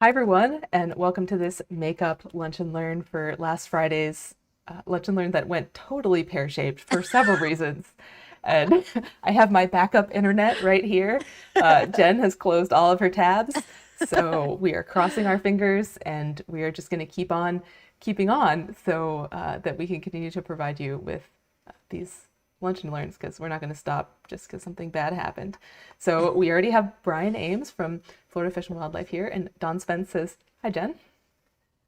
Hi, everyone, and welcome to this Makeup Lunch and Learn for last Friday's Lunch and Learn that went totally pear-shaped for several reasons. And I have my backup internet right here. Jen has closed all of her tabs, so we are crossing our fingers and we are just going to keep on keeping on so that we can continue to provide you with these lunch and learns because we're not going to stop just because something bad happened. So we already have Brian Ames from Florida Fish and Wildlife here, and Don Spence says, "Hi, Jen."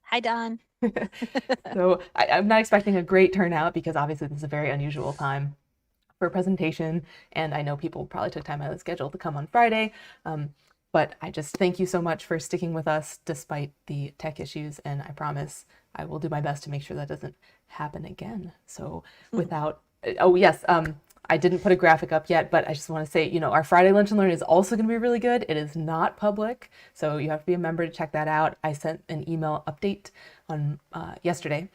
Hi, Don. So I'm not expecting a great turnout because obviously this is a very unusual time for a presentation, and I know people probably took time out of the schedule to come on Friday. But I just thank you so much for sticking with us despite the tech issues, and I promise I will do my best to make sure that doesn't happen again. So without, oh yes, I didn't put a graphic up yet, but I just want to say, our Friday Lunch and Learn is also going to be really good. It is not public, so you have to be a member to check that out. I sent an email update on yesterday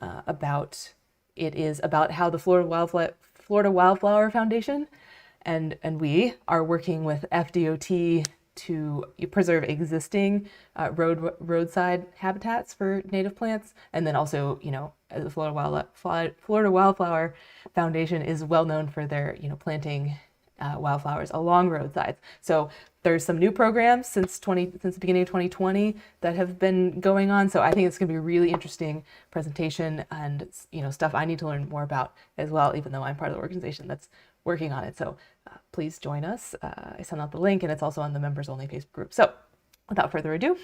about it is about how the Florida Wildflower Foundation and we are working with FDOT to preserve existing roadside habitats for native plants, and then also, the Florida Wildflower Foundation is well known for their, planting wildflowers along roadsides. So there's some new programs since the beginning of 2020 that have been going on. So I think it's going to be a really interesting presentation and stuff I need to learn more about as well, even though I'm part of the organization that's working on it. So please join us. I sent out the link and it's also on the members only Facebook group. So without further ado,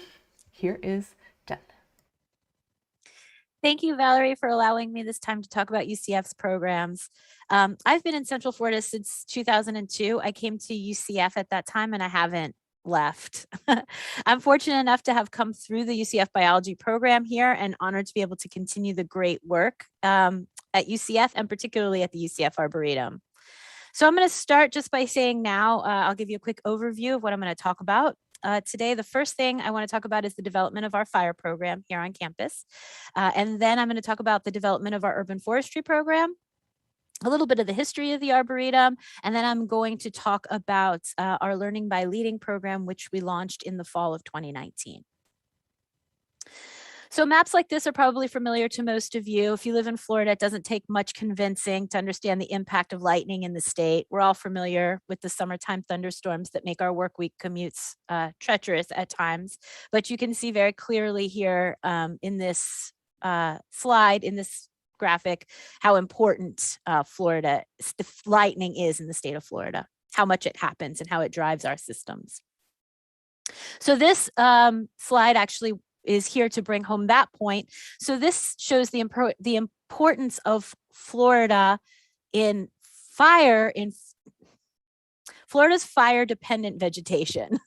here is Jen. Thank you, Valerie, for allowing me this time to talk about UCF's programs. I've been in Central Florida since 2002. I came to UCF at that time and I haven't left. I'm fortunate enough to have come through the UCF biology program here and honored to be able to continue the great work at UCF and particularly at the UCF Arboretum. So I'm going to start just by saying now, I'll give you a quick overview of what I'm going to talk about. Today, the first thing I want to talk about is the development of our fire program here on campus. And then I'm going to talk about the development of our urban forestry program, a little bit of the history of the Arboretum, and then I'm going to talk about our Learning by Leading program, which we launched in the fall of 2019. So maps like this are probably familiar to most of you. If you live in Florida, it doesn't take much convincing to understand the impact of lightning in the state. We're all familiar with the summertime thunderstorms that make our work week commutes treacherous at times. But you can see very clearly here in this slide, in this graphic, how important Florida lightning is in the state of Florida, how much it happens and how it drives our systems. So this slide actually is here to bring home that point. So this shows the importance of Florida in Florida's fire dependent vegetation.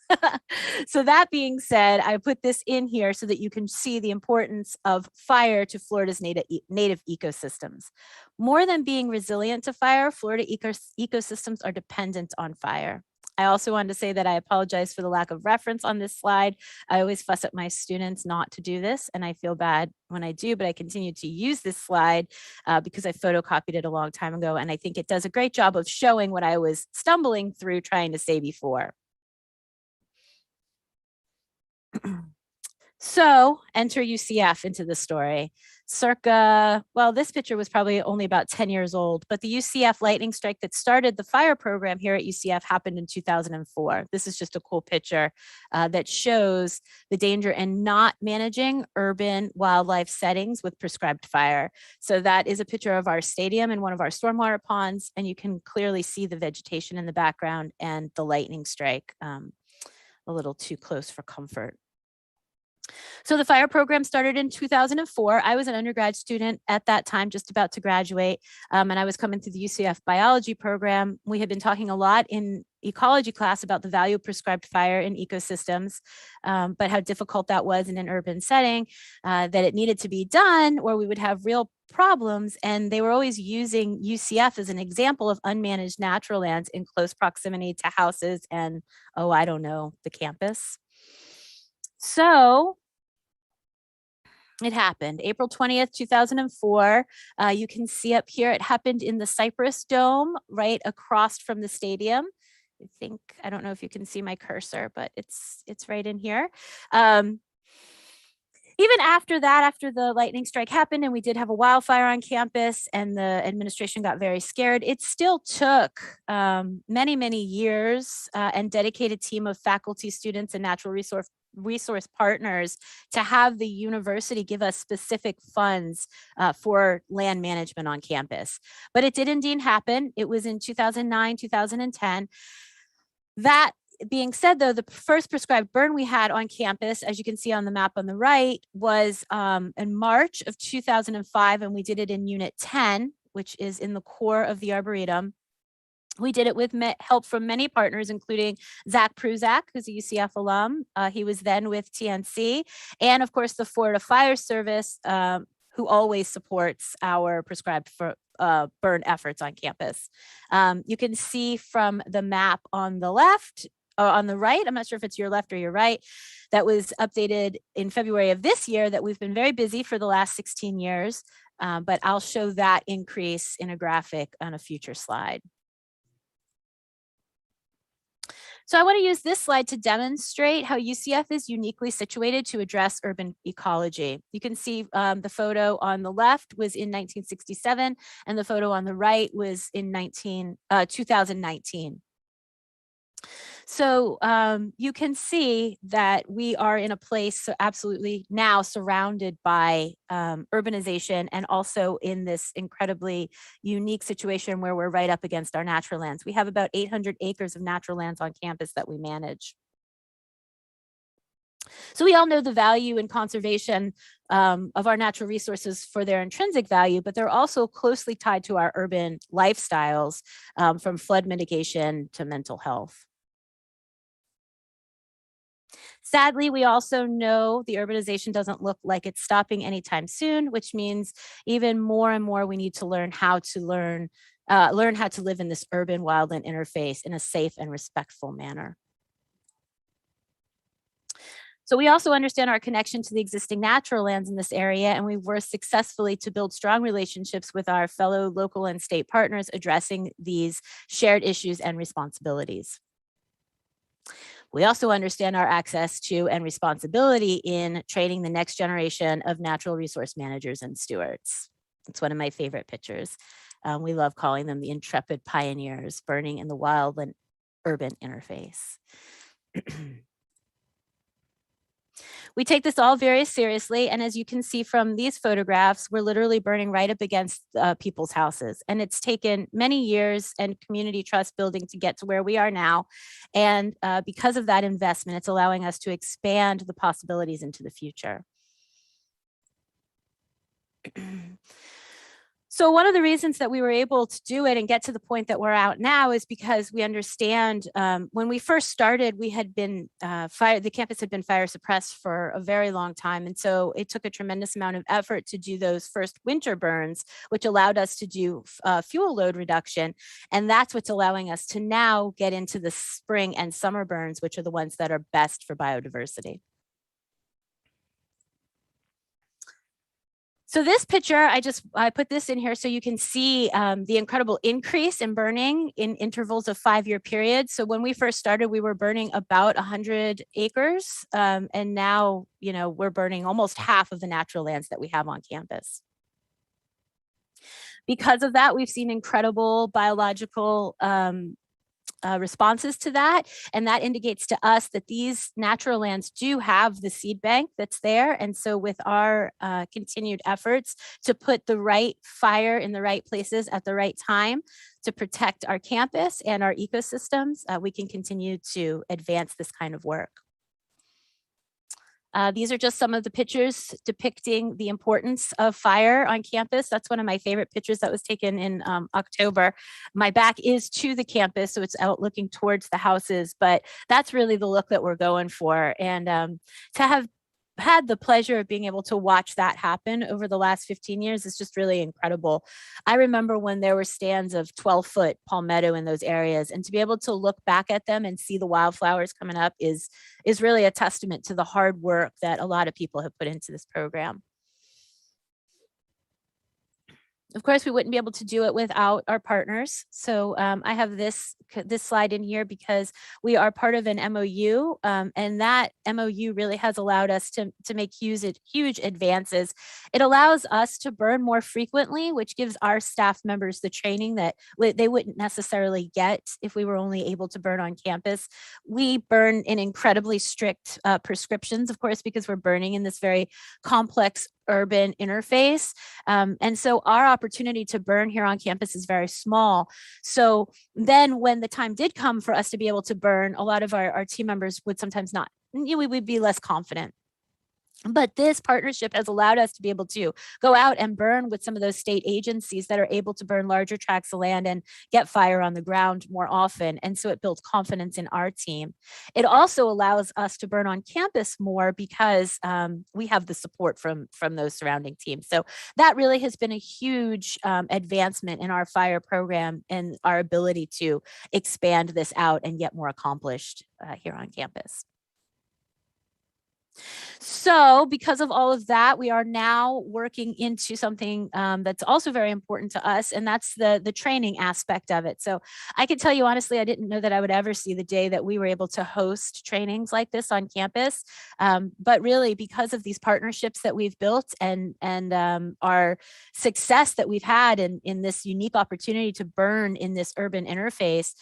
So that being said, I put this in here so that you can see the importance of fire to Florida's native ecosystems. More than being resilient to fire, Florida ecosystems are dependent on fire. I also wanted to say that I apologize for the lack of reference on this slide. I always fuss at my students not to do this, and I feel bad when I do, but I continue to use this slide because I photocopied it a long time ago, and I think it does a great job of showing what I was stumbling through trying to say before. So enter UCF into the story. This picture was probably only about 10 years old, but the UCF lightning strike that started the fire program here at UCF happened in 2004. This is just a cool picture that shows the danger in not managing urban wildlife settings with prescribed fire. So that is a picture of our stadium and one of our stormwater ponds, and you can clearly see the vegetation in the background and the lightning strike a little too close for comfort. So the fire program started in 2004. I was an undergrad student at that time, just about to graduate, and I was coming through the UCF biology program. We had been talking a lot in ecology class about the value of prescribed fire in ecosystems, but how difficult that was in an urban setting, that it needed to be done or we would have real problems. And they were always using UCF as an example of unmanaged natural lands in close proximity to houses and, the campus. So it happened April 20th, 2004. You can see up here, it happened in the Cypress Dome right across from the stadium. I don't know if you can see my cursor, but it's right in here. Even after that, after the lightning strike happened and we did have a wildfire on campus and the administration got very scared, it still took many, many years and dedicated team of faculty, students, and natural resource partners to have the university give us specific funds for land management on campus. But it did indeed happen. It was in 2009, 2010. That being said, though, the first prescribed burn we had on campus, as you can see on the map on the right, was in March of 2005, and we did it in Unit 10, which is in the core of the Arboretum. We did it with help from many partners, including Zach Pruzak, who's a UCF alum. He was then with TNC, and of course the Florida Fire Service, who always supports our prescribed burn efforts on campus. You can see from the map on the left, on the right, I'm not sure if it's your left or your right, that was updated in February of this year, that we've been very busy for the last 16 years, but I'll show that increase in a graphic on a future slide. So I want to use this slide to demonstrate how UCF is uniquely situated to address urban ecology. You can see the photo on the left was in 1967, and the photo on the right was in 2019. So you can see that we are in a place absolutely now surrounded by urbanization, and also in this incredibly unique situation where we're right up against our natural lands. We have about 800 acres of natural lands on campus that we manage. So we all know the value and conservation of our natural resources for their intrinsic value, but they're also closely tied to our urban lifestyles, from flood mitigation to mental health. Sadly, we also know the urbanization doesn't look like it's stopping anytime soon, which means even more and more we need to learn how to live in this urban wildland interface in a safe and respectful manner. So we also understand our connection to the existing natural lands in this area, and we've worked successfully to build strong relationships with our fellow local and state partners addressing these shared issues and responsibilities. We also understand our access to and responsibility in training the next generation of natural resource managers and stewards. It's one of my favorite pictures. We love calling them the intrepid pioneers burning in the wild and urban interface. We take this all very seriously, and as you can see from these photographs, we're literally burning right up against people's houses. And it's taken many years and community trust building to get to where we are now. And because of that investment, it's allowing us to expand the possibilities into the future. So one of the reasons that we were able to do it and get to the point that we're out now is because we understand when we first started, we had been the campus had been fire suppressed for a very long time. And so it took a tremendous amount of effort to do those first winter burns, which allowed us to do fuel load reduction. And that's what's allowing us to now get into the spring and summer burns, which are the ones that are best for biodiversity. So this picture, I put this in here so you can see the incredible increase in burning in intervals of 5-year periods. So when we first started, we were burning about 100 acres, and now, we're burning almost half of the natural lands that we have on campus. Because of that, we've seen incredible biological responses to that. And that indicates to us that these natural lands do have the seed bank that's there. And so with our continued efforts to put the right fire in the right places at the right time to protect our campus and our ecosystems, we can continue to advance this kind of work. These are just some of the pictures depicting the importance of fire on campus. That's one of my favorite pictures that was taken in October. My back is to the campus, so it's out looking towards the houses, but that's really the look that we're going for. And to have had the pleasure of being able to watch that happen over the last 15 years is just really incredible. I remember when there were stands of 12-foot palmetto in those areas, and to be able to look back at them and see the wildflowers coming up is really a testament to the hard work that a lot of people have put into this program. Of course, we wouldn't be able to do it without our partners. So I have this slide in here because we are part of an MOU, and that MOU really has allowed us to make huge advances. It allows us to burn more frequently, which gives our staff members the training that they wouldn't necessarily get if we were only able to burn on campus. We burn in incredibly strict prescriptions, of course, because we're burning in this very complex urban interface. And so our opportunity to burn here on campus is very small. So then when the time did come for us to be able to burn, a lot of our team members would sometimes not, we would be less confident. But this partnership has allowed us to be able to go out and burn with some of those state agencies that are able to burn larger tracts of land and get fire on the ground more often. And so it builds confidence in our team. It also allows us to burn on campus more because we have the support from those surrounding teams. So that really has been a huge advancement in our fire program and our ability to expand this out and get more accomplished here on campus. So because of all of that, we are now working into something that's also very important to us, and that's the training aspect of it. So I can tell you honestly, I didn't know that I would ever see the day that we were able to host trainings like this on campus. But really, because of these partnerships that we've built and our success that we've had in this unique opportunity to burn in this urban interface,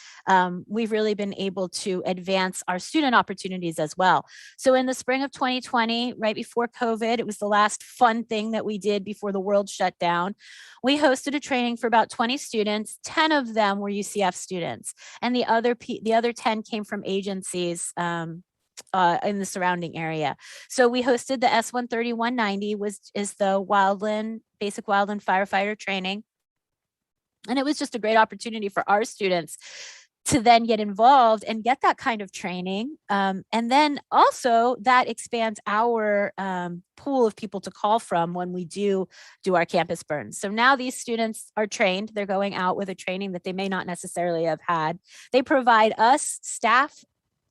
we've really been able to advance our student opportunities as well. So in the spring of 2020, right before COVID, it was the last fun thing that we did before the world shut down. We hosted a training for about 20 students. 10 of them were UCF students, and the other 10 came from agencies in the surrounding area. So we hosted the S130-190, is the basic wildland firefighter training. And it was just a great opportunity for our students to then get involved and get that kind of training. And then also that expands our pool of people to call from when we do our campus burns. So now these students are trained. They're going out with a training that they may not necessarily have had. They provide us staff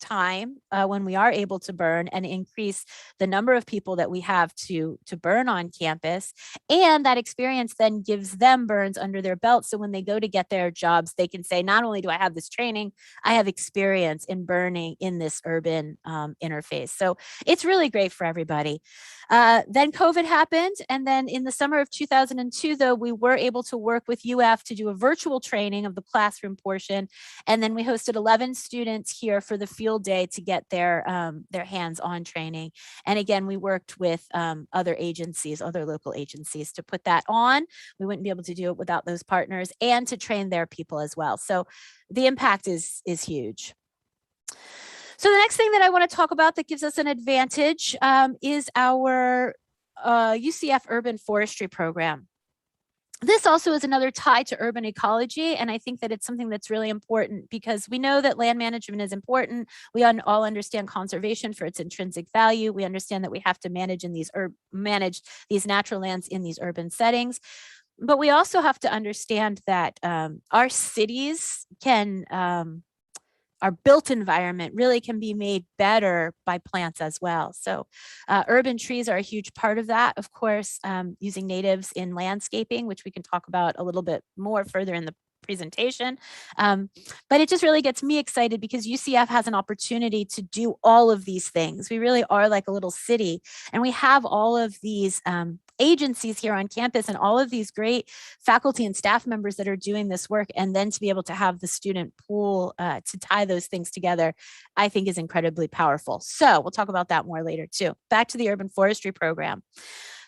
time when we are able to burn and increase the number of people that we have to burn on campus. And that experience then gives them burns under their belt. So when they go to get their jobs, they can say, not only do I have this training, I have experience in burning in this urban interface. So it's really great for everybody. Then COVID happened. And then in the summer of 2002, though, we were able to work with UF to do a virtual training of the classroom portion. And then we hosted 11 students here for the field day to get their hands-on training. And again, we worked with other local agencies to put that on. We wouldn't be able to do it without those partners and to train their people as well. So the impact is huge. So the next thing that I want to talk about that gives us an advantage is our UCF Urban Forestry program. This also is another tie to urban ecology, and I think that it's something that's really important because we know that land management is important. We all understand conservation for its intrinsic value. We understand that we have to manage these natural lands in these urban settings. But we also have to understand that our cities our built environment really can be made better by plants as well. So urban trees are a huge part of that, of course, using natives in landscaping, which we can talk about a little bit more further in the presentation. But it just really gets me excited because UCF has an opportunity to do all of these things. We really are like a little city, and we have all of these agencies here on campus and all of these great faculty and staff members that are doing this work. And then to be able to have the student pool to tie those things together, I think is incredibly powerful. So we'll talk about that more later too. Back to the urban forestry program.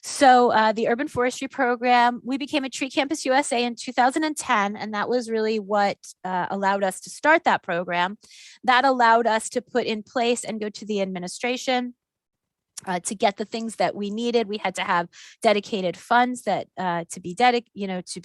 So the urban forestry program, we became a Tree Campus USA in 2010, and that was really what allowed us to start that program. That allowed us to put in place and go to the administration to get the things that we needed. We had to have dedicated funds that to be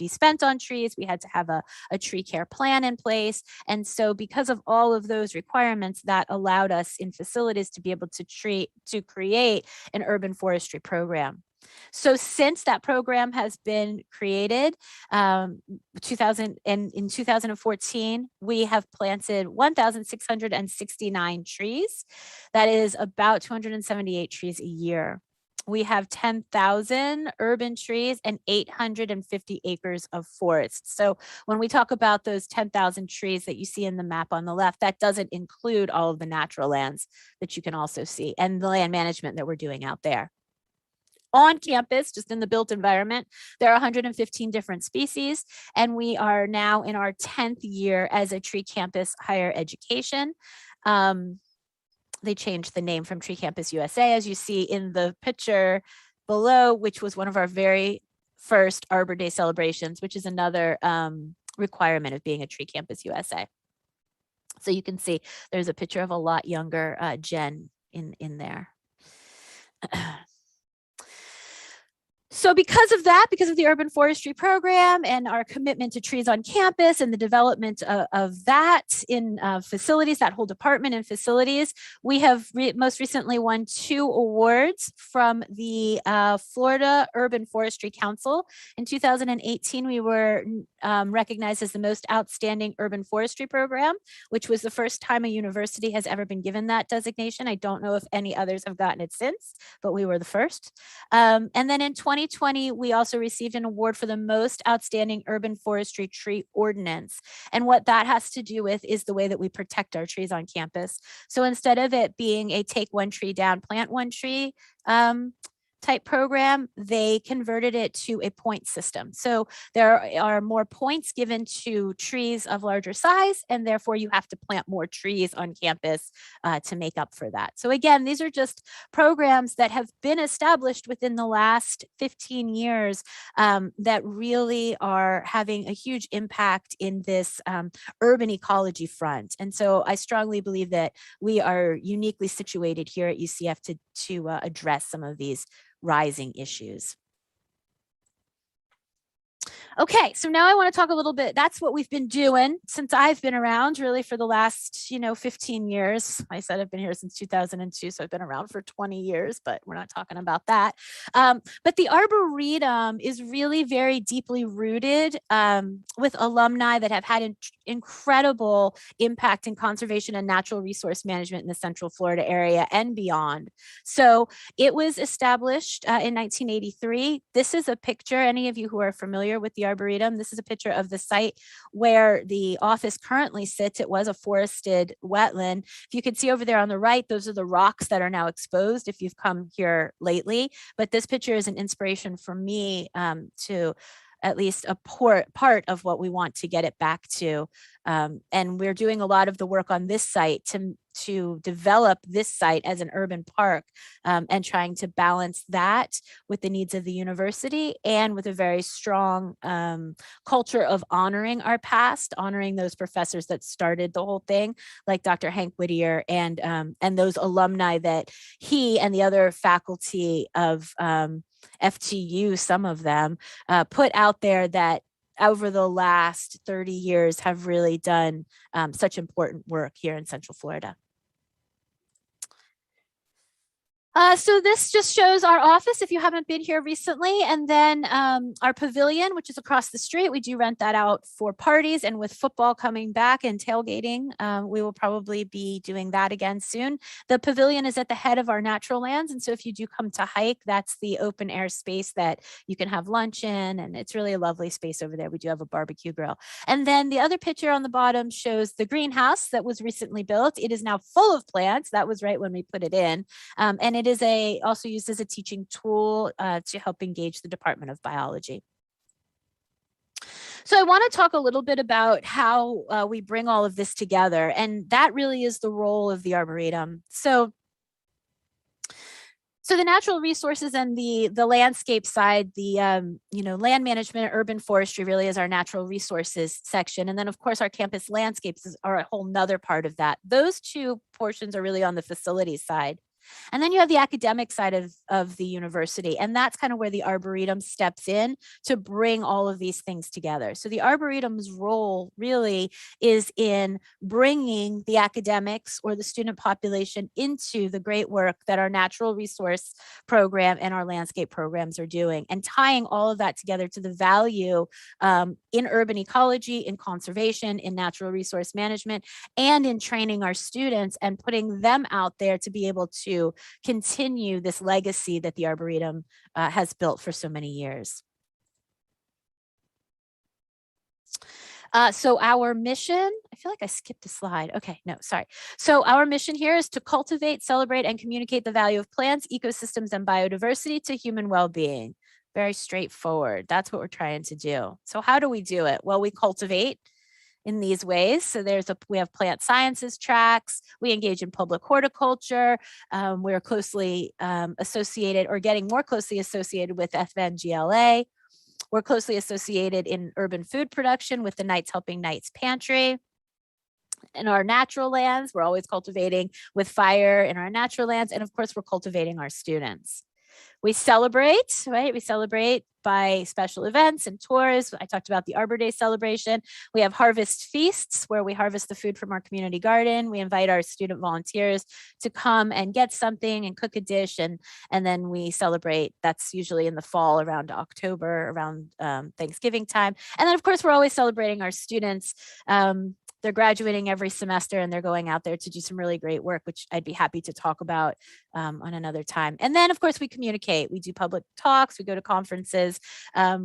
spent on trees. We had to have a tree care plan in place. And so because of all of those requirements, that allowed us in facilities to be able to create an urban forestry program. So since that program has been created, in 2014, we have planted 1,669 trees. That is about 278 trees a year. We have 10,000 urban trees and 850 acres of forest. So when we talk about those 10,000 trees that you see in the map on the left, that doesn't include all of the natural lands that you can also see and the land management that we're doing out there. On campus, just in the built environment, there are 115 different species, and we are now in our 10th year as a tree campus higher education. They changed the name from Tree Campus USA, as you see in the picture below, which was one of our very first Arbor Day celebrations, which is another requirement of being a Tree Campus USA. So you can see there's a picture of a lot younger Jen in there. So because of that, because of the urban forestry program and our commitment to trees on campus and the development of that in facilities, that whole department and facilities, we have most recently won 2 awards from the Florida Urban Forestry Council. In 2018, we were recognized as the most outstanding urban forestry program, which was the first time a university has ever been given that designation. I don't know if any others have gotten it since, but we were the first. And then in 2020, we also received an award for the most outstanding urban forestry tree ordinance. And what that has to do with is the way that we protect our trees on campus. So instead of it being a take one tree down, plant one tree type program, they converted it to a point system. So there are more points given to trees of larger size, and therefore you have to plant more trees on campus to make up for that. So again, these are just programs that have been established within the last 15 years that really are having a huge impact in this urban ecology front. And so I strongly believe that we are uniquely situated here at UCF to address some of these rising issues. Okay, so now I want to talk a little bit. That's what we've been doing since I've been around, really, for the last 15 years. I said I've been here since 2002, so I've been around for 20 years, but we're not talking about that. But the Arboretum is really very deeply rooted with alumni that have had incredible impact in conservation and natural resource management in the Central Florida area and beyond. So it was established in 1983. This is a picture, any of you who are familiar with the Arboretum, this is a picture of the site where the office currently sits. It was a forested wetland. If you can see over there on the right, those are the rocks that are now exposed if you've come here lately. But this picture is an inspiration for me to at least a part of what we want to get it back to. And we're doing a lot of the work on this site to develop this site as an urban park and trying to balance that with the needs of the university and with a very strong culture of honoring our past, honoring those professors that started the whole thing, like Dr. Hank Whittier and those alumni that he and the other faculty of FTU, some of them, put out there that over the last 30 years have really done such important work here in Central Florida. So this just shows our office if you haven't been here recently, and then our pavilion, which is across the street. We do rent that out for parties, and with football coming back and tailgating, we will probably be doing that again soon. The pavilion is at the head of our natural lands, and so if you do come to hike, that's the open air space that you can have lunch in, and it's really a lovely space over there. We do have a barbecue grill. And then the other picture on the bottom shows the greenhouse that was recently built. It is now full of plants. That was right when we put it in, and it is also used as a teaching tool to help engage the Department of Biology. So I want to talk a little bit about how we bring all of this together, and that really is the role of the Arboretum. So the natural resources and the landscape side, the land management, urban forestry really is our natural resources section. And then of course our campus landscapes are a whole nother part of that. Those two portions are really on the facilities side. And then you have the academic side of the university, and that's kind of where the Arboretum steps in to bring all of these things together. So the Arboretum's role really is in bringing the academics or the student population into the great work that our natural resource program and our landscape programs are doing, and tying all of that together to the value in urban ecology, in conservation, in natural resource management, and in training our students and putting them out there to be able to to continue this legacy that the Arboretum has built for so many years. So our mission, I feel like I skipped a slide. Okay, no, sorry. So our mission here is to cultivate, celebrate, and communicate the value of plants, ecosystems, and biodiversity to human well-being. Very straightforward. That's what we're trying to do. So how do we do it? Well, we cultivate in these ways. So we have plant sciences tracks. We engage in public horticulture. We're closely associated, or getting more closely associated, with FNGLA. We're closely associated in urban food production with the Nights Helping Nights Pantry. In our natural lands, we're always cultivating with fire in our natural lands. And of course, we're cultivating our students. We celebrate, right? We celebrate by special events and tours. I talked about the Arbor Day celebration. We have harvest feasts where we harvest the food from our community garden. We invite our student volunteers to come and get something and cook a dish, and then we celebrate. That's usually in the fall, around October, around Thanksgiving time. And then of course, we're always celebrating our students. They're graduating every semester and they're going out there to do some really great work, which I'd be happy to talk about on another time. And then of course we communicate, we do public talks, we go to conferences.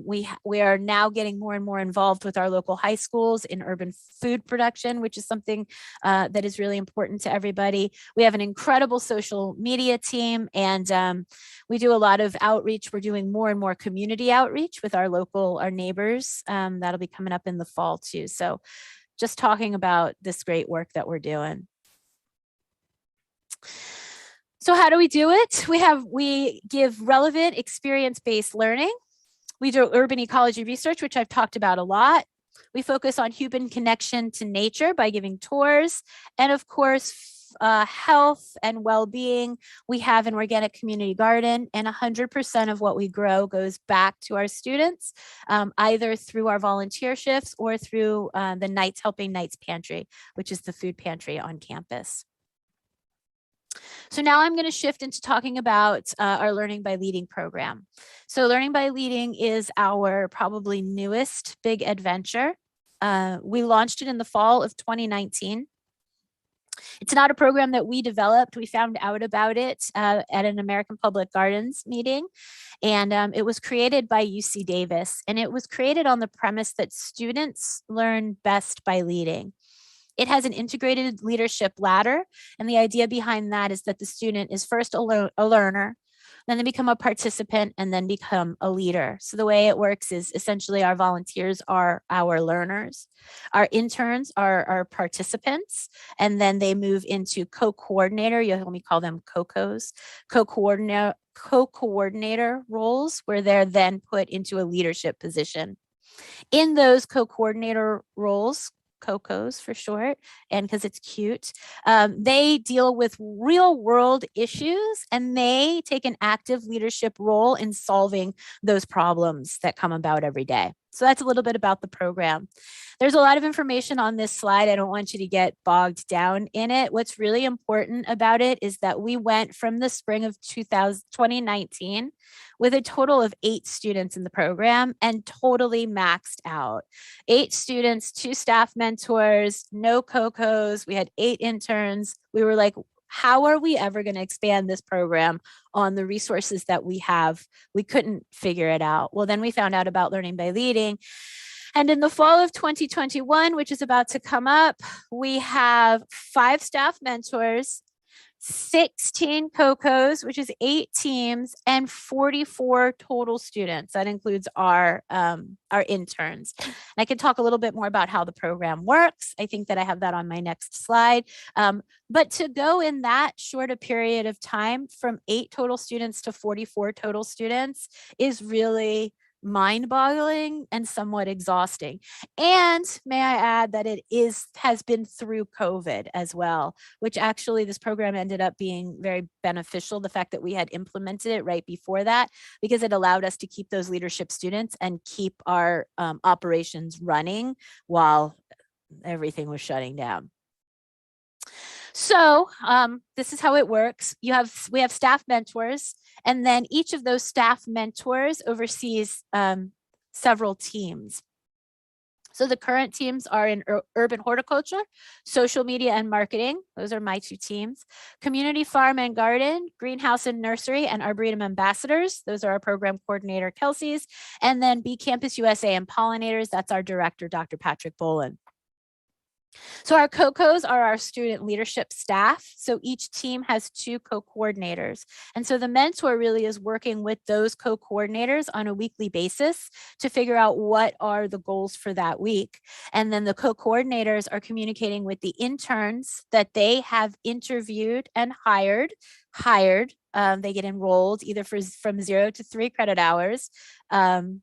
We are now getting more and more involved with our local high schools in urban food production, which is something that is really important to everybody. We have an incredible social media team, and we do a lot of outreach. We're doing more and more community outreach with our neighbors. That'll be coming up in the fall too. So just talking about this great work that we're doing. So how do we do it? We give relevant experience-based learning. We do urban ecology research, which I've talked about a lot. We focus on human connection to nature by giving tours. And of course, health and well-being. We have an organic community garden, and 100% of what we grow goes back to our students, either through our volunteer shifts or through the Nights Helping Nights Pantry, which is the food pantry on campus. So now I'm going to shift into talking about our Learning by Leading program. So Learning by Leading is our probably newest big adventure. We launched it in the fall of 2019. It's not a program that we developed. We found out about it at an American Public Gardens meeting, and it was created by UC Davis, and it was created on the premise that students learn best by leading. It has an integrated leadership ladder, and the idea behind that is that the student is first a learner, then they become a participant, and then become a leader. So the way it works is essentially our volunteers are our learners, our interns are our participants, and then they move into co-coordinator, you let me call them COCOs, co-coordinator roles, where they're then put into a leadership position. In those co-coordinator roles, COCOs for short, and because it's cute, they deal with real world issues, and they take an active leadership role in solving those problems that come about every day. So that's a little bit about the program. There's a lot of information on this slide. I don't want you to get bogged down in it. What's really important about it is that we went from the spring of 2019 with a total of 8 students in the program, and totally maxed out. 8 students, 2 staff mentors, no COCOs. We had 8 interns. We were like, how are we ever going to expand this program on the resources that we have? We couldn't figure it out. Well, then we found out about Learning by Leading. And in the fall of 2021, which is about to come up, we have 5 staff mentors, 16 COCOs, which is 8 teams, and 44 total students. That includes our interns. And I can talk a little bit more about how the program works. I think that I have that on my next slide. But to go in that short a period of time from 8 total students to 44 total students is really mind-boggling and somewhat exhausting. And may I add that it has been through COVID as well, which actually this program ended up being very beneficial. The fact that we had implemented it right before that, because it allowed us to keep those leadership students and keep our operations running while everything was shutting down. So this is how it works. We have staff mentors, and then each of those staff mentors oversees several teams. So the current teams are in urban horticulture, social media and marketing. Those are my 2 teams. Community farm and garden, greenhouse and nursery, and Arboretum ambassadors. Those are our program coordinator, Kelsey's. And then Bee Campus USA and pollinators. That's our director, Dr. Patrick Bolin. So our co-cos are our student leadership staff. So each team has 2 co-coordinators. And so the mentor really is working with those co-coordinators on a weekly basis to figure out what are the goals for that week. And then the co-coordinators are communicating with the interns that they have interviewed and hired. They get enrolled either from 0 to 3 credit hours. And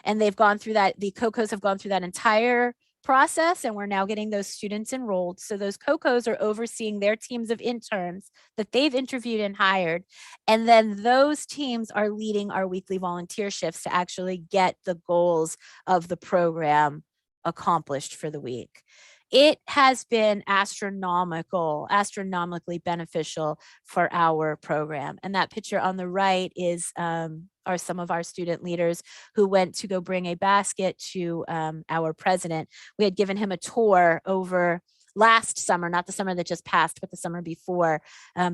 they've gone through that, the co-cos have gone through that entire process, and we're now getting those students enrolled. So those co-cos are overseeing their teams of interns that they've interviewed and hired. And then those teams are leading our weekly volunteer shifts to actually get the goals of the program accomplished for the week. It has been astronomically beneficial for our program. And that picture on the right is are some of our student leaders who went to go bring a basket to our president. We had given him a tour over last summer, not the summer that just passed, but the summer before,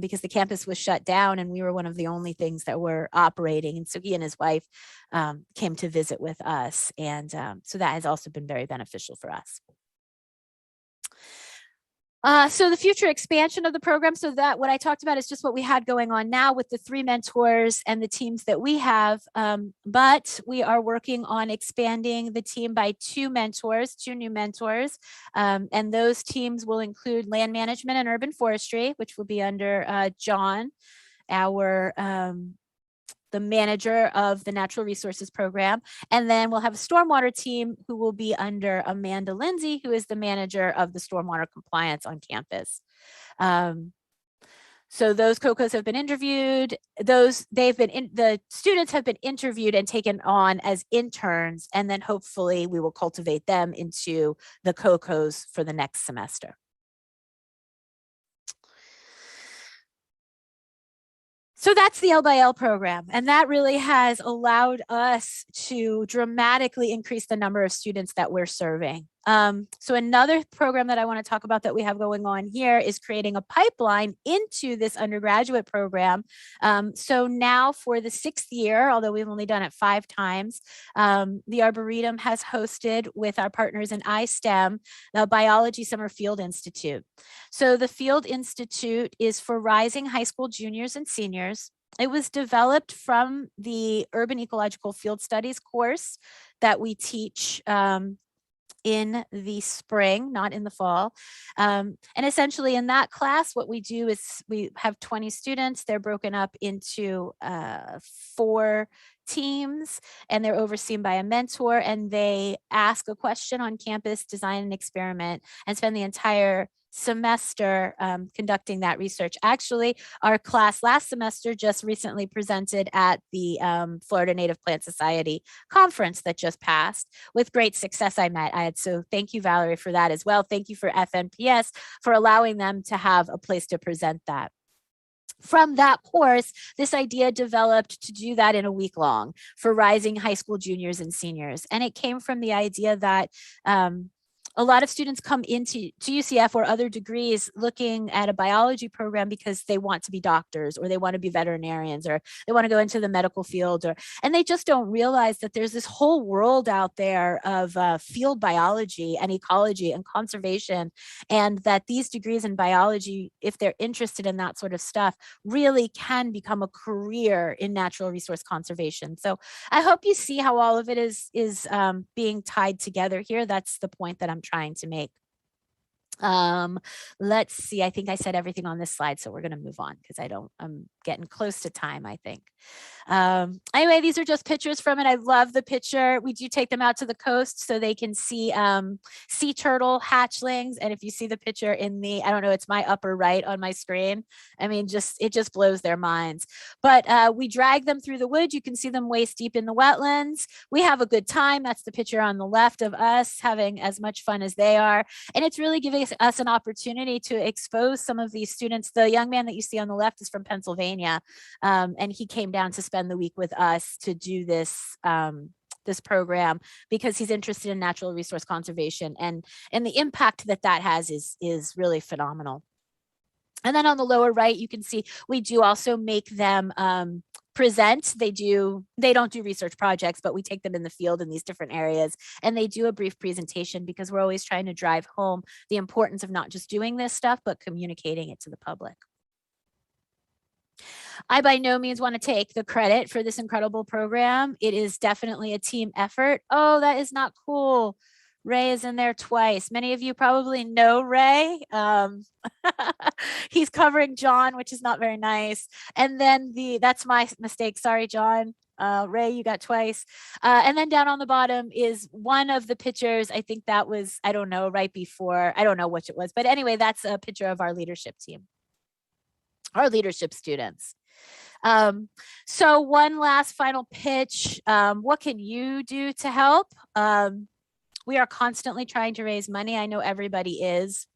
because the campus was shut down and we were one of the only things that were operating. And so he and his wife came to visit with us. And so that has also been very beneficial for us. So the future expansion of the program, so that what I talked about is just what we had going on now with the 3 mentors and the teams that we have, but we are working on expanding the team by 2 mentors, 2 new mentors, and those teams will include land management and urban forestry, which will be under John, our the manager of the natural resources program. And then we'll have a stormwater team who will be under Amanda Lindsay, who is the manager of the stormwater compliance on campus. So those co-cos have been interviewed. The students have been interviewed and taken on as interns, and then hopefully we will cultivate them into the co-cos for the next semester. So that's the L by L program. And that really has allowed us to dramatically increase the number of students that we're serving. So another program that I want to talk about that we have going on here is creating a pipeline into this undergraduate program. So now for the 6th year, although we've only done it 5 times, the Arboretum has hosted with our partners in iSTEM, the Biology Summer Field Institute. So the Field Institute is for rising high school juniors and seniors. It was developed from the Urban Ecological Field Studies course that we teach in the spring, not in the fall. And essentially in that class, what we do is we have 20 students. They're broken up into 4 teams, and they're overseen by a mentor, and they ask a question on campus, design an experiment, and spend the entire semester conducting that research. Actually, our class last semester just recently presented at the Florida Native Plant Society conference that just passed with great success, I might. So thank you, Valerie, for that as well. Thank you for FNPS for allowing them to have a place to present that. From that course, this idea developed to do that in a week long for rising high school juniors and seniors. And it came from the idea that a lot of students come into UCF or other degrees looking at a biology program because they want to be doctors, or they want to be veterinarians, or they want to go into the medical field, and they just don't realize that there's this whole world out there of field biology and ecology and conservation, and that these degrees in biology, if they're interested in that sort of stuff, really can become a career in natural resource conservation. So I hope you see how all of it is being tied together here. That's the point that I'm trying to make. Let's see. I think I said everything on this slide, so we're going to move on because I'm getting close to time, I think. Anyway, these are just pictures from it. I love the picture. We do take them out to the coast so they can see sea turtle hatchlings. And if you see the picture in the, I don't know, it's my upper right on my screen. I mean, it just blows their minds. But we drag them through the woods. You can see them waist deep in the wetlands. We have a good time. That's the picture on the left of us having as much fun as they are. And it's really giving us an opportunity to expose some of these students. The young man that you see on the left is from Pennsylvania, and he came down to spend the week with us to do this this program because he's interested in natural resource conservation, and the impact that that has is really phenomenal. And then on the lower right, you can see we do also make them present. They don't do research projects, but we take them in the field in these different areas, and they do a brief presentation because we're always trying to drive home the importance of not just doing this stuff, but communicating it to the public. I by no means want to take the credit for this incredible program. It is definitely a team effort. Oh, that is not cool. Ray is in there twice. Many of you probably know Ray. He's covering John, which is not very nice. And then that's my mistake. Sorry, John. Ray, you got twice. And then down on the bottom is one of the pictures. I think that was, I don't know, right before, I don't know which it was. But anyway, that's a picture of our leadership team, our leadership students. So one last final pitch. What can you do to help? We are constantly trying to raise money. I know everybody is.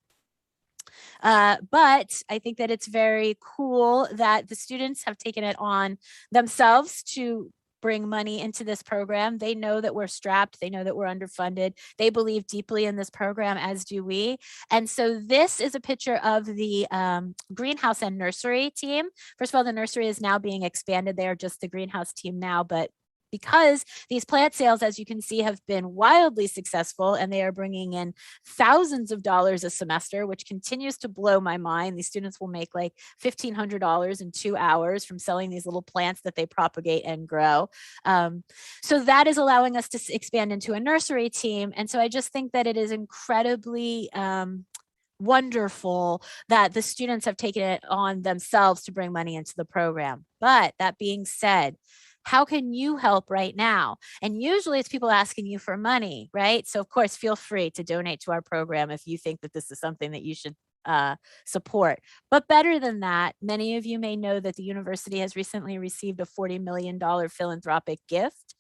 But I think that it's very cool that the students have taken it on themselves to bring money into this program. They know that we're strapped. They know that we're underfunded. They believe deeply in this program, as do we. And so this is a picture of the greenhouse and nursery team. First of all, the nursery is now being expanded. They are just the greenhouse team now, but because these plant sales, as you can see, have been wildly successful, and they are bringing in thousands of dollars a semester, which continues to blow my mind. These students will make like $1,500 in 2 hours from selling these little plants that they propagate and grow. So that is allowing us to expand into a nursery team. And so I just think that it is incredibly wonderful that the students have taken it on themselves to bring money into the program. But that being said, how can you help right now? And usually it's people asking you for money, right? So of course, feel free to donate to our program if you think that this is something that you should support. But better than that, many of you may know that the university has recently received a $40 million philanthropic gift.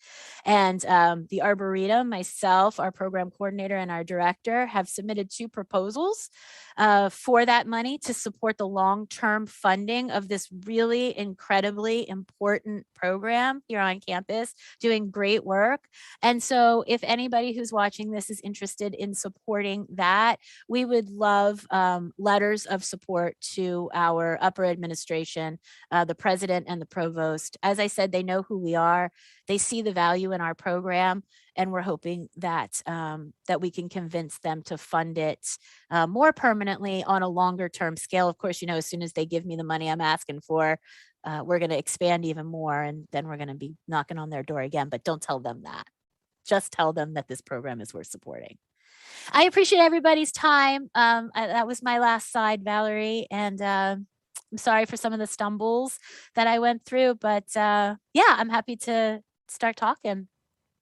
And the Arboretum, myself, our program coordinator, and our director have submitted 2 proposals for that money to support the long-term funding of this really incredibly important program here on campus, doing great work. And so if anybody who's watching this is interested in supporting that, we would love letters of support to our upper administration, the president and the provost. As I said, they know who we are. They see the value in our program, and we're hoping that that we can convince them to fund it more permanently on a longer term scale. Of course, you know, as soon as they give me the money I'm asking for, we're going to expand even more, and then we're going to be knocking on their door again. But don't tell them that. Just tell them that this program is worth supporting. I appreciate everybody's time. That was my last slide, Valerie, and I'm sorry for some of the stumbles that I went through, but yeah, I'm happy to start talking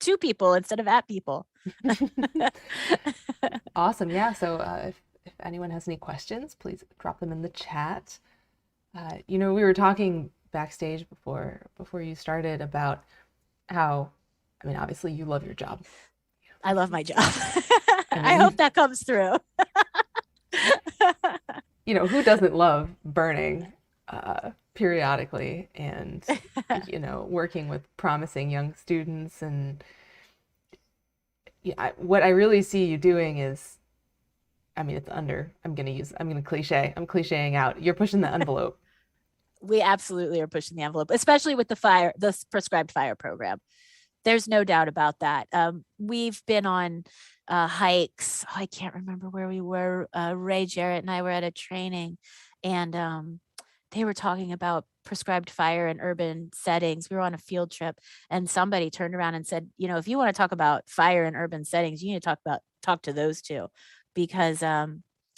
to people instead of at people. Awesome. Yeah. So if anyone has any questions, please drop them in the chat. You know, we were talking backstage before you started about how, I mean, obviously you love your job. I love my job. I hope that comes through. You know, who doesn't love burning periodically and, you know, working with promising young students? And yeah, what I really see you doing is, I mean, I'm clicheing out. You're pushing the envelope. We absolutely are pushing the envelope, especially with the prescribed fire program. There's no doubt about that. We've been on hikes. I can't remember where we were. Ray, Jarrett, and I were at a training, and they were talking about prescribed fire in urban settings. We were on a field trip, and somebody turned around and said, you know, if you want to talk about fire in urban settings, you need to talk to those two, because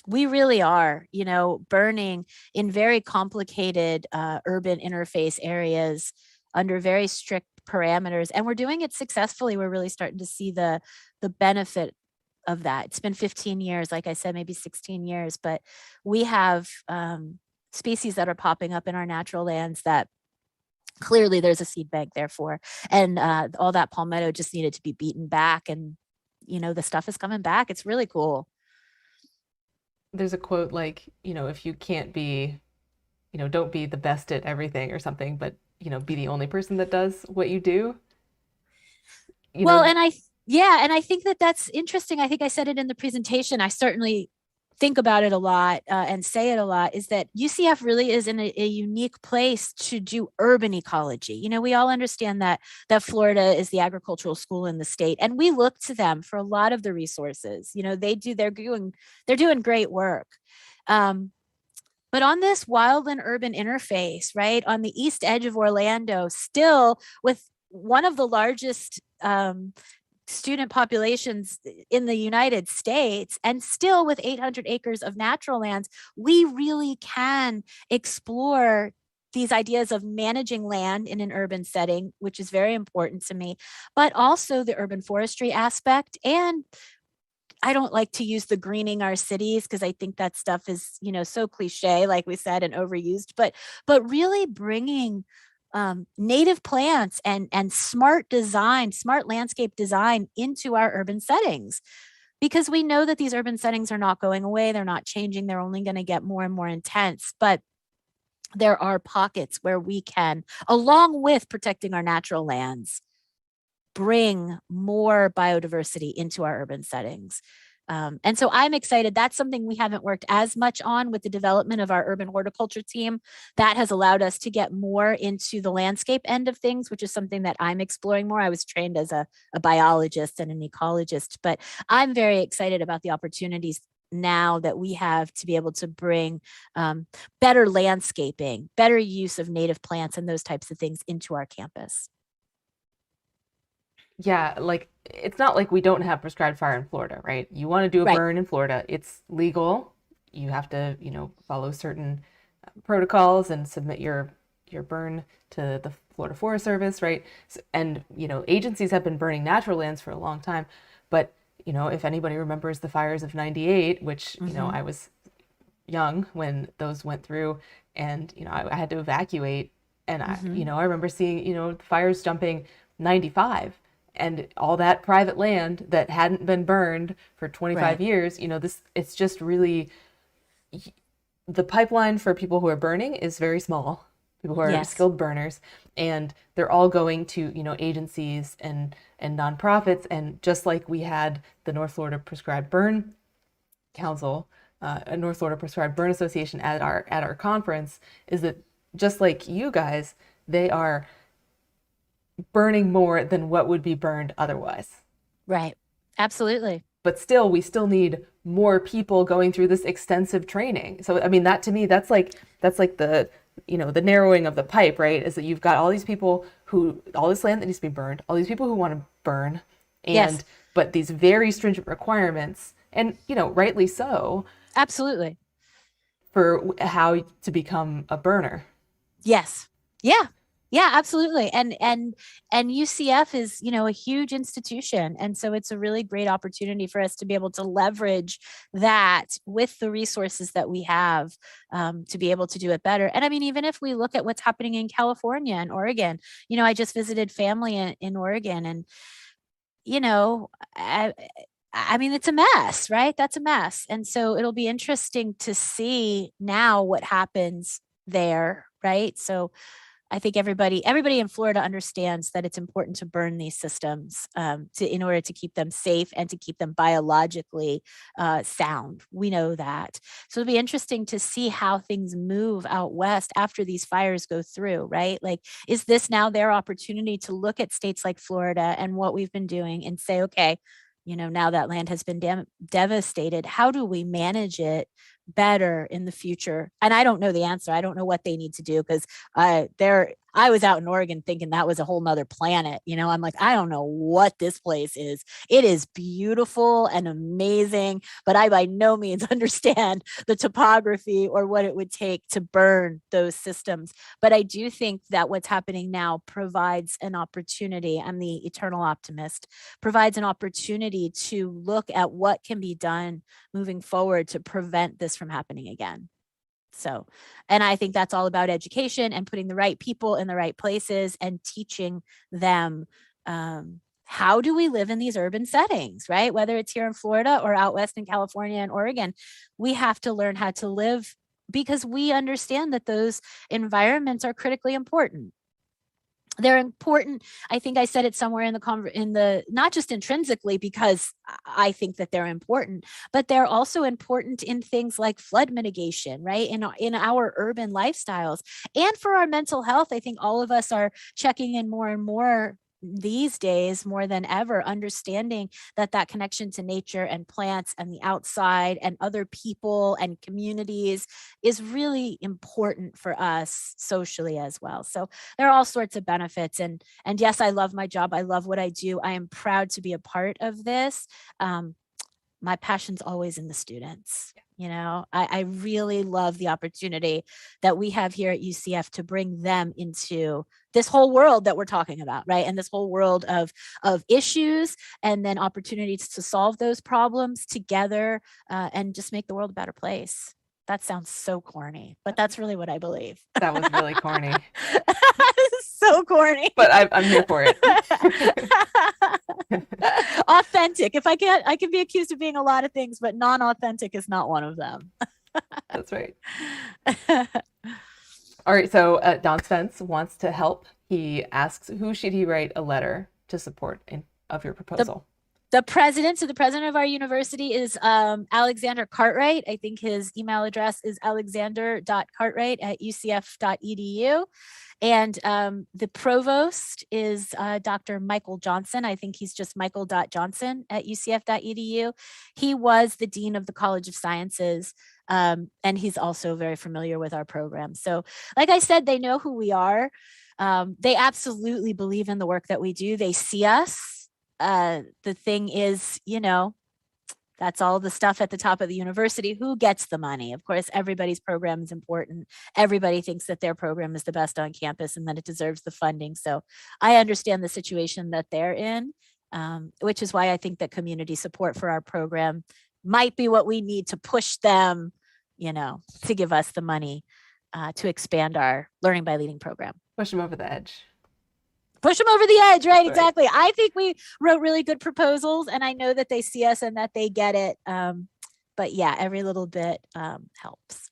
we really are, you know, burning in very complicated urban interface areas under very strict parameters, and we're doing it successfully. We're really starting to see the benefit of that. It's been 15 years, like I said, maybe 16 years, but we have species that are popping up in our natural lands that clearly there's a seed bank there for, and all that palmetto just needed to be beaten back, and you know, the stuff is coming back. It's really cool. There's a quote like, you know, if you can't be, you know, don't be the best at everything or something, but, you know, be the only person that does what you do. you Well, know, and I think that that's interesting. I think I said it in the presentation. I certainly think about it a lot and say it a lot, is that UCF really is in a unique place to do urban ecology. You know, we all understand that Florida is the agricultural school in the state, and we look to them for a lot of the resources. You know, they're doing great work. Um, but on this wild and urban interface, right, on the east edge of Orlando, still with one of the largest student populations in the United States, and still with 800 acres of natural lands, we really can explore these ideas of managing land in an urban setting, which is very important to me, but also the urban forestry aspect. And I don't like to use the greening our cities because I think that stuff is, you know, so cliche, like we said, and overused, but really bringing native plants and smart design, smart landscape design into our urban settings, because we know that these urban settings are not going away. They're not changing. They're only going to get more and more intense. But there are pockets where we can, along with protecting our natural lands, bring more biodiversity into our urban settings. And so I'm excited. That's something we haven't worked as much on with the development of our urban horticulture team. That has allowed us to get more into the landscape end of things, which is something that I'm exploring more. I was trained as a biologist and an ecologist, but I'm very excited about the opportunities now that we have to be able to bring better landscaping, better use of native plants and those types of things into our campus. yeah, like it's not like we don't have prescribed fire in Florida, right? You want to do a Right. burn in Florida, it's legal. You have to, follow certain protocols and submit your burn to the Florida Forest Service, right? And agencies have been burning natural lands for a long time, but if anybody remembers the fires of '98, which Mm-hmm. I was young when those went through, and I had to evacuate, and Mm-hmm. I remember seeing fires jumping 95, and all that private land that hadn't been burned for 25 Right. years. This it's just really, the pipeline for people who are burning is very small, people who are Yes. skilled burners, and they're all going to agencies and nonprofits. And just like we had the North Florida Prescribed Burn Council, a North Florida Prescribed Burn Association at our conference, is that just like you guys, they are burning more than what would be burned otherwise. Right. Absolutely. But still, we still need more people going through this extensive training. So I mean, that to me, that's like the narrowing of the pipe, right? Is that you've got all these people who, all this land that needs to be burned, all these people who want to burn, Yes. and but these very stringent requirements, and rightly so, Absolutely. for how to become a burner. Yes. Yeah. Yeah, absolutely. And UCF is, you know, a huge institution. And so it's a really great opportunity for us to be able to leverage that with the resources that we have to be able to do it better. And I mean, even if we look at what's happening in California and Oregon, you know, I just visited family in Oregon, and you know, I mean, it's a mess, right? That's a mess. And so it'll be interesting to see now what happens there, right? So I think everybody in Florida understands that it's important to burn these systems in order to keep them safe and to keep them biologically sound. We know that. So it'll be interesting to see how things move out west after these fires go through, right? Like, is this now their opportunity to look at states like Florida and what we've been doing and say, okay, you know, now that land has been devastated, how do we manage it better in the future? And I don't know the answer. I don't know what they need to do, because I was out in Oregon thinking that was a whole nother planet. You know, I'm like, I don't know what this place is. It is beautiful and amazing, but I by no means understand the topography or what it would take to burn those systems. But I do think that what's happening now provides an opportunity. I'm the eternal optimist, provides an opportunity to look at what can be done moving forward to prevent this from happening again. So, and I think that's all about education and putting the right people in the right places and teaching them how do we live in these urban settings, right? Whether it's here in Florida or out west in California and Oregon, we have to learn how to live because we understand that those environments are critically important. They're important. I think I said it somewhere in the not just intrinsically because I think that they're important, but they're also important in things like flood mitigation, right? In our urban lifestyles and for our mental health. I think all of us are checking in more and more these days, more than ever, understanding that connection to nature and plants and the outside and other people and communities is really important for us socially as well. So there are all sorts of benefits. And yes, I love my job. I love what I do. I am proud to be a part of this. My passion's always in the students. I really love the opportunity that we have here at UCF to bring them into this whole world that we're talking about, right? And this whole world of issues and then opportunities to solve those problems together and just make the world a better place. That sounds so corny, but that's really what I believe. That was really corny. So corny. But I'm here for it. Authentic. If I can be accused of being a lot of things, but non-authentic is not one of them. That's right. All right. So Don Spence wants to help. He asks, who should he write a letter to support of your proposal? The president of our university is Alexander Cartwright. I think his email address is alexander.cartwright@ucf.edu. And the provost is Dr. Michael Johnson. I think he's just michael.johnson@ucf.edu. He was the dean of the College of Sciences, and he's also very familiar with our program. So like I said, they know who we are. They absolutely believe in the work that we do. They see us. The thing is, that's all the stuff at the top of the university. Who gets the money? Of course, everybody's program is important. Everybody thinks that their program is the best on campus and that it deserves the funding. So I understand the situation that they're in, which is why I think that community support for our program might be what we need to push them, to give us the money to expand our Learning by Leading program. Push them over the edge. Push them over the edge, right? Exactly. I think we wrote really good proposals, and I know that they see us and that they get it. But yeah, every little bit helps.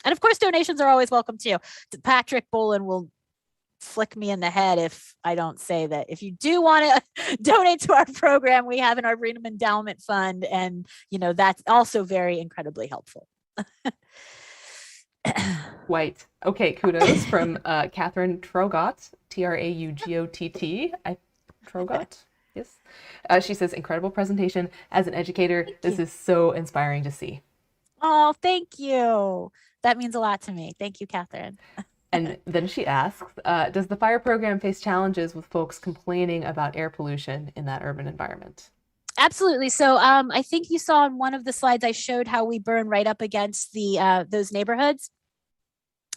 And of course, donations are always welcome too. Patrick Bolin will flick me in the head if I don't say that. If you do want to donate to our program, we have an Arboretum Endowment Fund, and that's also very incredibly helpful. White. Okay, kudos from Catherine Trogott, Traugott. Trogott, yes. She says, incredible presentation. As an educator, this is so inspiring to see. Oh, thank you. That means a lot to me. Thank you, Catherine. And then she asks, does the fire program face challenges with folks complaining about air pollution in that urban environment? Absolutely. So I think you saw on one of the slides I showed how we burn right up against those neighborhoods.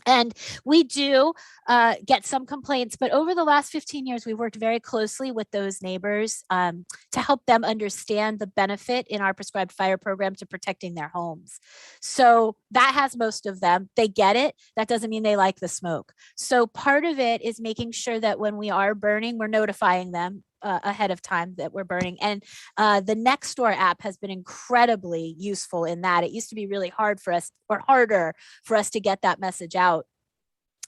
And we do get some complaints, but over the last 15 years, we've worked very closely with those neighbors to help them understand the benefit in our prescribed fire program to protecting their homes. So that has most of them. They get it. That doesn't mean they like the smoke. So part of it is making sure that when we are burning, we're notifying them ahead of time that we're burning. And the Nextdoor app has been incredibly useful in that. It used to be really hard for us, or harder for us, to get that message out.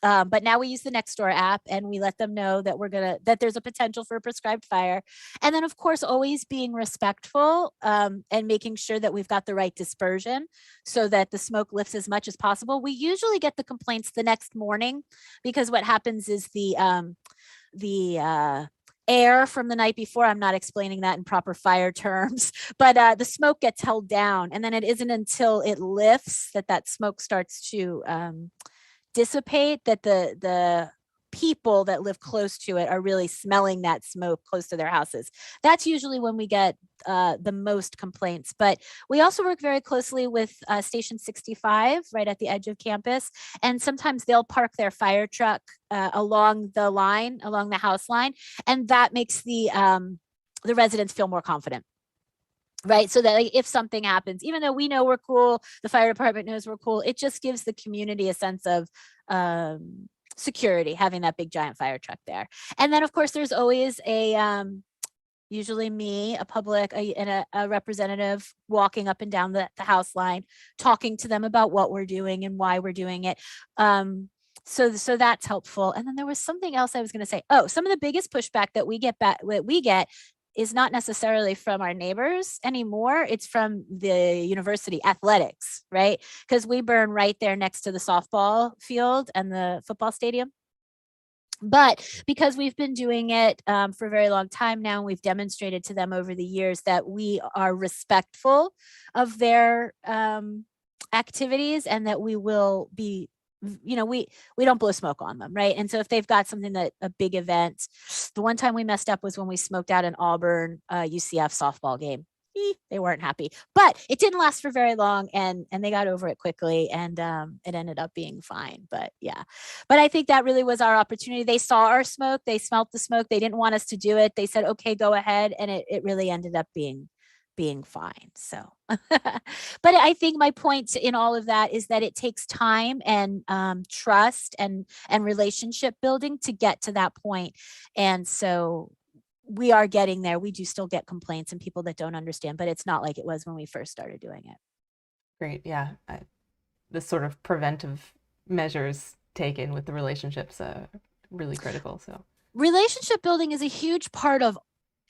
But now we use the Nextdoor app and we let them know that that there's a potential for a prescribed fire. And then of course, always being respectful and making sure that we've got the right dispersion so that the smoke lifts as much as possible. We usually get the complaints the next morning because what happens is the air from the night before, I'm not explaining that in proper fire terms, but the smoke gets held down, and then it isn't until it lifts that smoke starts to dissipate, that the people that live close to it are really smelling that smoke close to their houses. That's usually when we get the most complaints. But we also work very closely with Station 65 right at the edge of campus. And sometimes they'll park their fire truck along the house line. And that makes the residents feel more confident. Right. So that if something happens, even though we know we're cool, the fire department knows we're cool, it just gives the community a sense of security, having that big giant fire truck there. And then of course there's always usually me, and a representative walking up and down the house line, talking to them about what we're doing and why we're doing it. so that's helpful. And then there was something else I was going to say. Oh, some of the biggest pushback that we get is not necessarily from our neighbors anymore. It's from the university athletics, right? Because we burn right there next to the softball field and the football stadium. But because we've been doing it for a very long time now, we've demonstrated to them over the years that we are respectful of their activities, and that we will be, we don't blow smoke on them, right? And so if they've got something that a big event, the one time we messed up was when we smoked out an Auburn UCF softball game. They weren't happy, but it didn't last for very long, and they got over it quickly, and it ended up being fine. But yeah, but I think that really was our opportunity. They saw our smoke, they smelt the smoke, they didn't want us to do it. They said, okay, go ahead. And it really ended up being fine. So, but I think my point in all of that is that it takes time and trust and relationship building to get to that point. And so we are getting there. We do still get complaints and people that don't understand, but it's not like it was when we first started doing it. Great. Yeah. This sort of preventive measures taken with the relationships really critical. So relationship building is a huge part of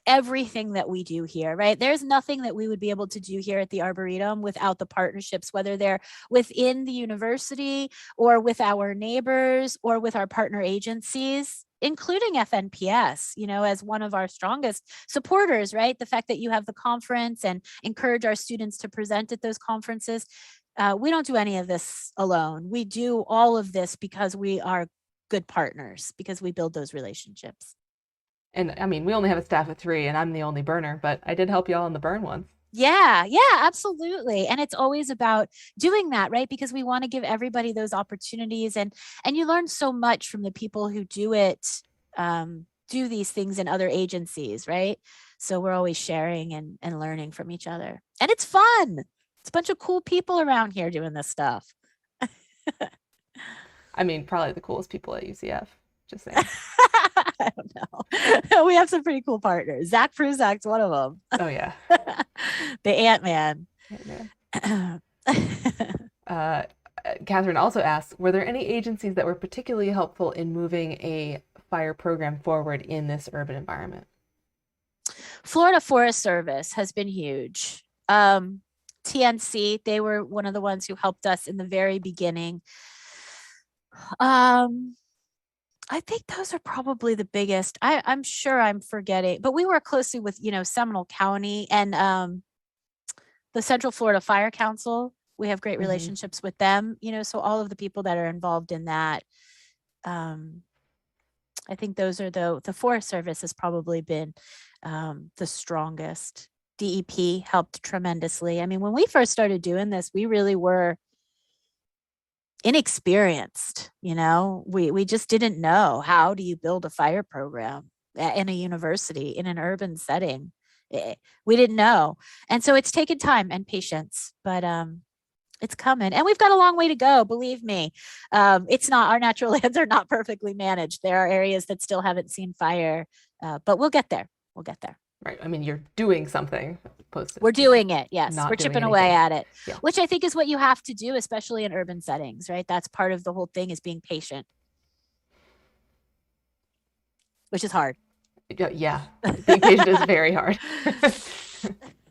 everything that we do here, right? There's nothing that we would be able to do here at the Arboretum without the partnerships, whether they're within the university or with our neighbors or with our partner agencies, including FNPS, as one of our strongest supporters, right? The fact that you have the conference and encourage our students to present at those conferences. We don't do any of this alone. We do all of this because we are good partners, because we build those relationships. And I mean, we only have a staff of 3 and I'm the only burner, but I did help y'all on the burn once. Yeah, absolutely. And it's always about doing that, right? Because we want to give everybody those opportunities, and you learn so much from the people who do it, do these things in other agencies, right? So we're always sharing and learning from each other. And it's fun. It's a bunch of cool people around here doing this stuff. I mean, probably the coolest people at UCF. Just saying. I don't know. We have some pretty cool partners. Zach Pruzak's one of them. Oh yeah. The Ant-Man. Catherine also asks, were there any agencies that were particularly helpful in moving a fire program forward in this urban environment? Florida Forest Service has been huge. TNC, they were one of the ones who helped us in the very beginning. I think those are probably the biggest. I'm sure I'm forgetting, but we work closely with, Seminole County and the Central Florida Fire Council. We have great relationships with them, so all of the people that are involved in that. I think those are the Forest Service has probably been the strongest. DEP helped tremendously. I mean, when we first started doing this, we really were inexperienced. We just didn't know, how do you build a fire program in a university in an urban setting. We didn't know, and so it's taken time and patience, but it's coming, and we've got a long way to go, believe me. It's not, our natural lands are not perfectly managed. There are areas that still haven't seen fire, but we'll get there. Right. I mean, you're doing something. We're doing it. Yes. We're chipping away at it, which I think is what you have to do, especially in urban settings, right? That's part of the whole thing, is being patient, which is hard. Yeah. Being patient is very hard.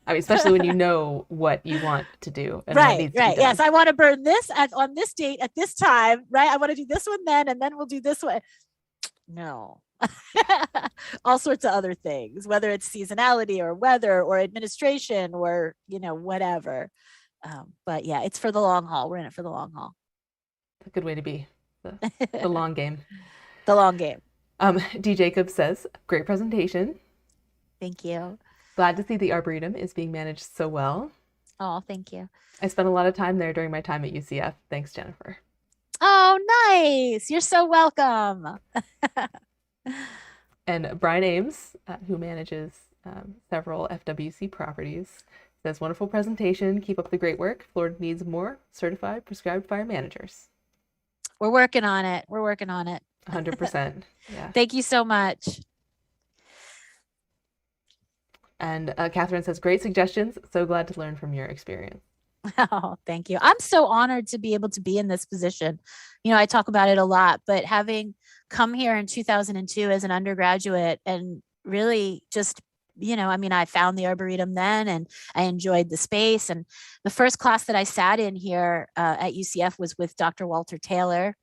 I mean, especially when you know what you want to do. And right. Yes. I want to burn this on this date at this time, right? I want to do this one then, and then we'll do this one. No. All sorts of other things, whether it's seasonality or weather or administration or whatever, but yeah, it's for the long haul. We're in it for the long haul. A good way to be. The long game. The long game. D. Jacobs says, great presentation. Thank you. Glad to see the Arboretum is being managed so well. Oh, thank you. I spent a lot of time there during my time at UCF. Thanks, Jennifer. Oh, nice. You're so welcome. And Brian Ames, who manages several FWC properties, says, wonderful presentation. Keep up the great work. Florida needs more certified prescribed fire managers. We're working on it. 100%. Yeah. Thank you so much. And Catherine says, great suggestions. So glad to learn from your experience. Oh, thank you. I'm so honored to be able to be in this position. I talk about it a lot, but having come here in 2002 as an undergraduate and really just, I found the Arboretum then and I enjoyed the space. And the first class that I sat in here at UCF was with Dr. Walter Taylor.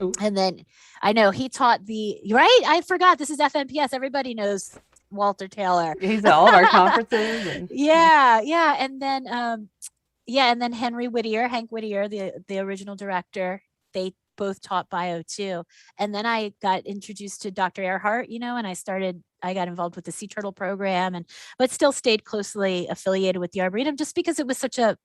Ooh, And then I know he taught right? I forgot this is FNPS. Everybody knows Walter Taylor. he's at all of our conferences and yeah. Yeah. And then Hank Whittier, the original director, they both taught bio too. And then I got introduced to Dr. Earhart, and I got involved with the sea turtle program but still stayed closely affiliated with the Arboretum just because it was such a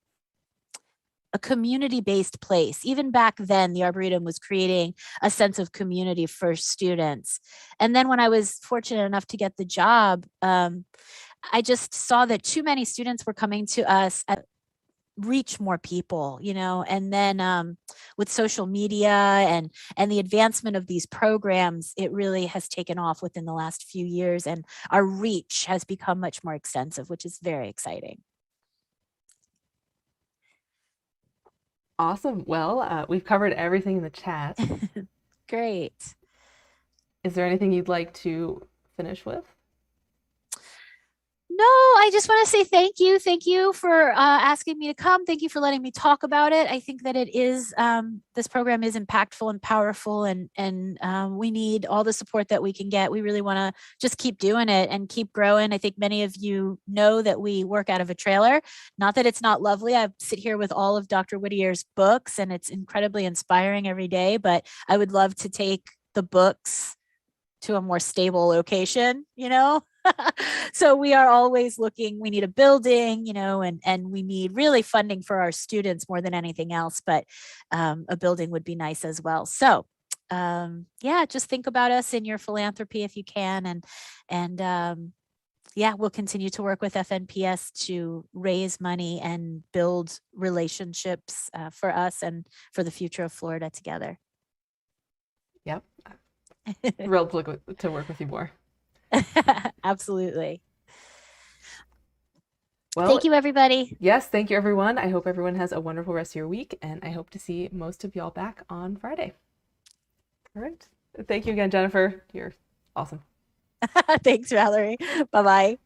community-based place. Even back then, the Arboretum was creating a sense of community for students. And then when I was fortunate enough to get the job, I just saw that too many students were coming to us reach more people, and then with social media and the advancement of these programs, it really has taken off within the last few years, and our reach has become much more extensive, which is very exciting. Awesome. Well, we've covered everything in the chat. Great. Is there anything you'd like to finish with? No, I just want to say thank you. Thank you for asking me to come. Thank you for letting me talk about it. I think that this program is impactful and powerful, and we need all the support that we can get. We really want to just keep doing it and keep growing. I think many of you know that we work out of a trailer. Not that it's not lovely. I sit here with all of Dr. Whittier's books, and it's incredibly inspiring every day, but I would love to take the books to a more stable location, So we are always looking, we need a building, and we need really funding for our students more than anything else, but a building would be nice as well. So just think about us in your philanthropy if you can. And we'll continue to work with FNPS to raise money and build relationships for us and for the future of Florida together. Yep. Thrilled to work with you more. Absolutely. Well, thank you, everybody. Yes, thank you, everyone. I hope everyone has a wonderful rest of your week, and I hope to see most of y'all back on Friday. All right. Thank you again, Jennifer. You're awesome. Thanks, Valerie. Bye-bye. Bye.